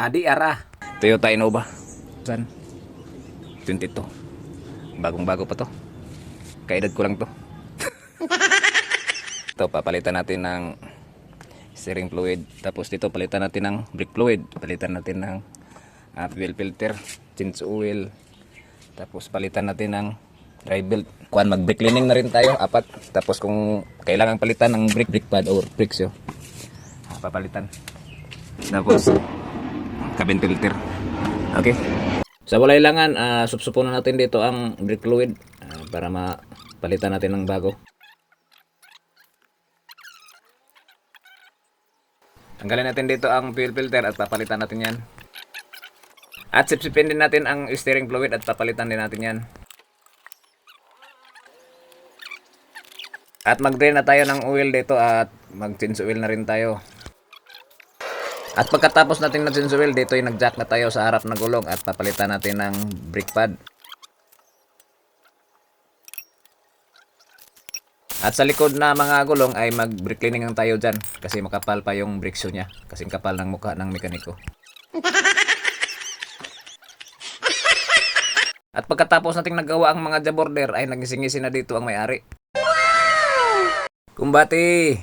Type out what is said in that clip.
Adi ara. Toyota Innova. San? 22. Bagong-bago pa to. Kaedad ko lang to. Ito, papalitan natin ng steering fluid. Tapos dito, palitan natin ng brake fluid. Palitan natin ng fuel filter, change oil. Tapos palitan natin ng dry belt. Kuan, mag-brake cleaning na rin tayo, 4. Tapos kung kailangan palitan ng brake pad or brakes yun, papalitan. Tapos cabin filter. Okay. Sa wala ilangan, supsupunan natin dito ang brake fluid para mapalitan natin ng bago. Tanggalin natin dito ang fuel filter at papalitan natin yan. At sipsipin din natin ang steering fluid at papalitan din natin yan. At mag-drain na tayo ng oil dito at mag-change oil na rin tayo. At pagkatapos natin na-change oil, dito yung nag-jack na tayo sa harap ng gulong at papalitan natin ng brake pad. At sa likod na mga gulong ay mag-brake cleaning lang tayo dyan kasi makapal pa yung brake shoe niya kasi kapal ng mukha ng mekaniko. At pagkatapos nating nagawa ang mga jaborder ay nagising-gising na dito ang may-ari. Kumbati!